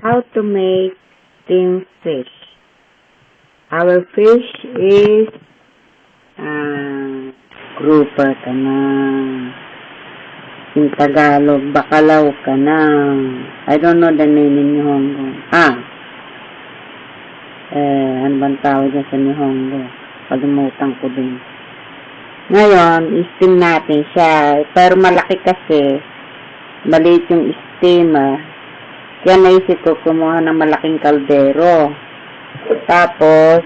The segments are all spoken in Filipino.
How to make steamed fish. Our fish is grouper ka na. In Tagalog, bakalaw ka na. I don't know the name in Nihongo. Ano bang tawag dyan sa Nihongo? Palimutan ko din. Ngayon, steam natin siya. Pero malaki kasi. Maliit yung steamer. Kaya naisip ko kumuha ng malaking kaldero. Tapos,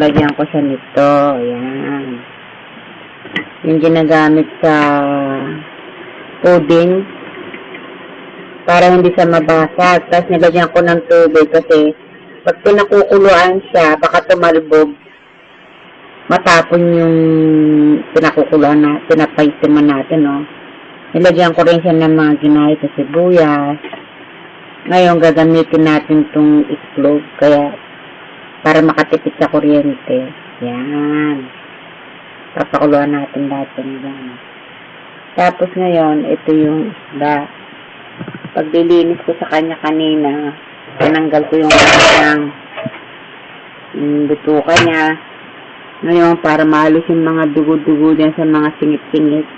lagyan ko siya nito. Ayan. Yung ginagamit sa pudding. Para hindi siya mabasag. Tapos nilagyan ko ng tubig kasi pag pinakukuluan siya, baka tumalbog. Matapon yung pinakukuluan na, pinapaitiman natin, no? Nilagyan ko rin siya ng mga ginahit sa sibuyas. Ngayon, gagamitin natin itong itlog, kaya para makatipid sa kuryente. Yan. Papakuluan natin lahat yan. Tapos ngayon, ito yung isda. Pag dilinis ko sa kanya kanina, tinanggal ko yung butuka niya. Ngayon, para maalis yung mga dugo-dugo dyan sa mga singit-singit,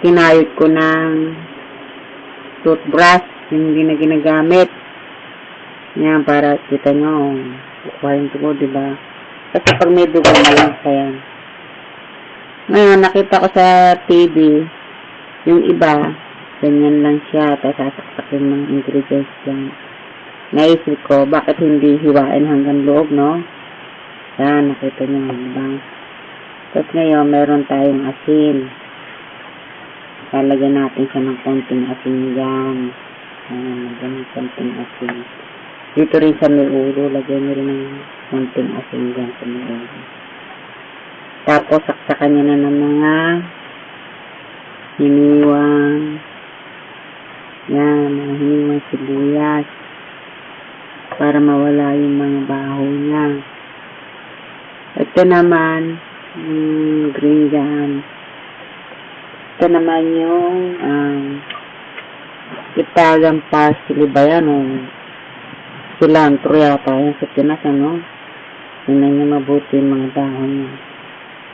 kinayot ko ng toothbrush, yung ginagamit. Yan, para kita nyo, kukuha yung dugo, diba? Kasi pag may dugo, malang pa yan. Ngayon, nakita ko sa TV, yung iba, ganyan lang siya, tapos sasaksak yung mga ingredients lang. Naisip ko, bakit hindi hiwain hanggang loob, no? Yan, nakita nyo, diba? Tapos ngayon, meron tayong asin. Lalagyan natin siya ng konting asin dyan. Lagyan ng konting asin. Dito rin sa may ulo, lagyan nyo rin ng konting asin dyan sa may ulo. Tapos, saksakan nyo na ng mga hiniwang. Yan, mga hiniwang sibuyas. Para mawala yung mga baho niya. Ito naman, green dyan. Ito naman yung Italian parsley ba yan o cilantro yata yan sa Pinas, ano? Tingnan nyo mabuti yung mga dahon niya.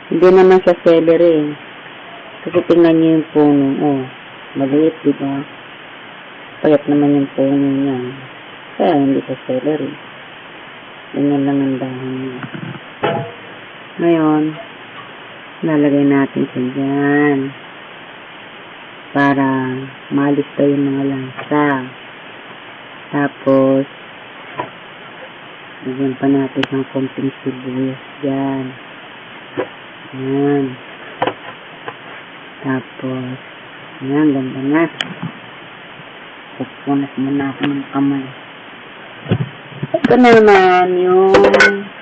Hindi naman siya celery. Kasi tingnan nyo yung puno. Oh, maliit, diba? Payat naman yung puno niya. Kaya hindi siya celery. Ganyan lang ang dahon niya. Ngayon, lalagay natin siya dyan. Para malis tayo yung mga lansa. Tapos, lagyan pa natin ng konting sibuyas dyan. Ayan. Tapos, ayan, ganda na. Pupunas muna ako ng kamay. Ito naman yung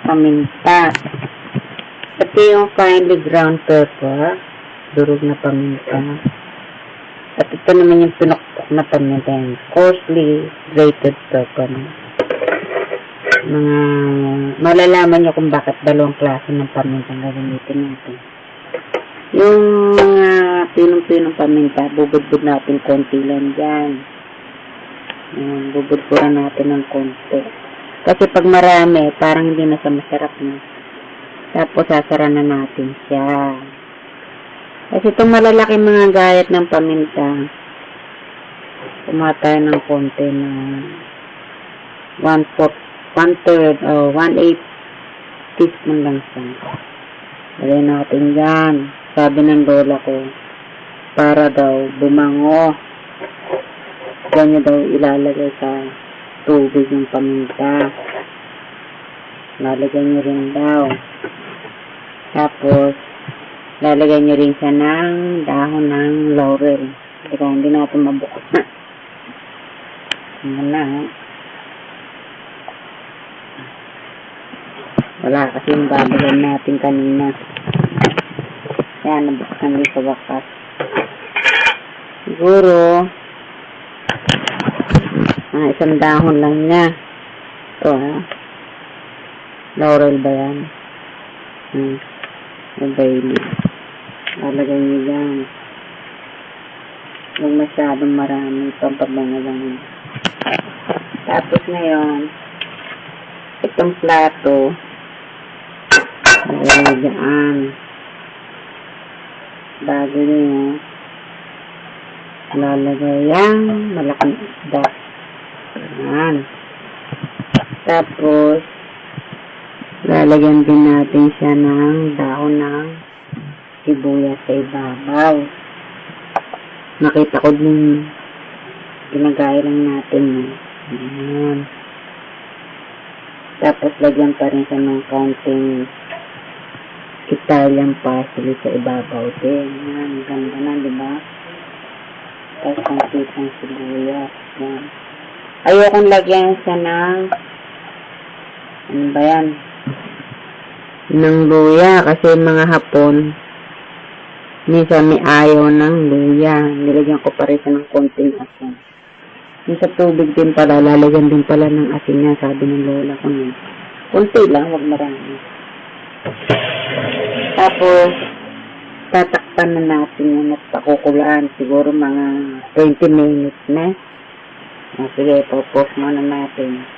paminta. Ito yung finely ground pepper. Durog na paminta. At ito naman yung pinukpok na paminta. Coarsely grated pepper. Malalaman nyo kung bakit dalawang klase ng paminta ang gagamitin natin. Yung mga pinong-pinong paminta, bubud-bud natin konti lang dyan. Bubud-buran natin ng konti. Kasi pag marami, parang hindi na siya masarap na. Tapos sasara na natin siya. Kasi itong malalaki mga gayat ng paminta, kumatay ng konti na 1/3 o 1/8 teaspoon lang siya. Lagay natin yan. Sabi ng lola ko, para daw bumango. Diyan nyo daw ilalagay sa tubig yung paminta. Lalagyan nyo rin daw. Tapos, lalagyan nyo rin siya ng dahon ng laurel. Kaya hindi natin mabukas na. Ayan na, ha? Wala kasi yung babagyan natin kanina. Kaya nabuksan din sa wakas. Siguro, isang dahon lang niya. Ito, ha? Laurel ba yan? Bailey. Lalagay nyo yan. Huwag masyadong marami. Pampabangalan. Tapos ngayon, itong plato, lalagay dyan. Bago nyo, lalagay yan, malaking isda. Yan. Tapos, lalagyan din natin siya ng dahon ng sibuyas sa ibabaw. Nakita ko din, ginagaya lang natin. Ayan. Tapos, lagyan pa rin siya ng kaunting Italian parsley sa ibabaw din. Ayan, ganda na, diba? Tapos, kaunting sibuyas. Ayan. Ayokong lagyan siya ng ano ba yan? Ng luya. Kasi mga Hapon, minsan may ayaw ng luya. Nilagyan ko pa rin siya ng konting asin. Yung sa tubig din pala, lalagyan din pala ng asin niya, sabi ng lola ko. Kunti lang, wag marami. Tapos, tatakpan na natin yung at pakukulaan. Siguro mga 20 minutes na. Sige, pause muna natin.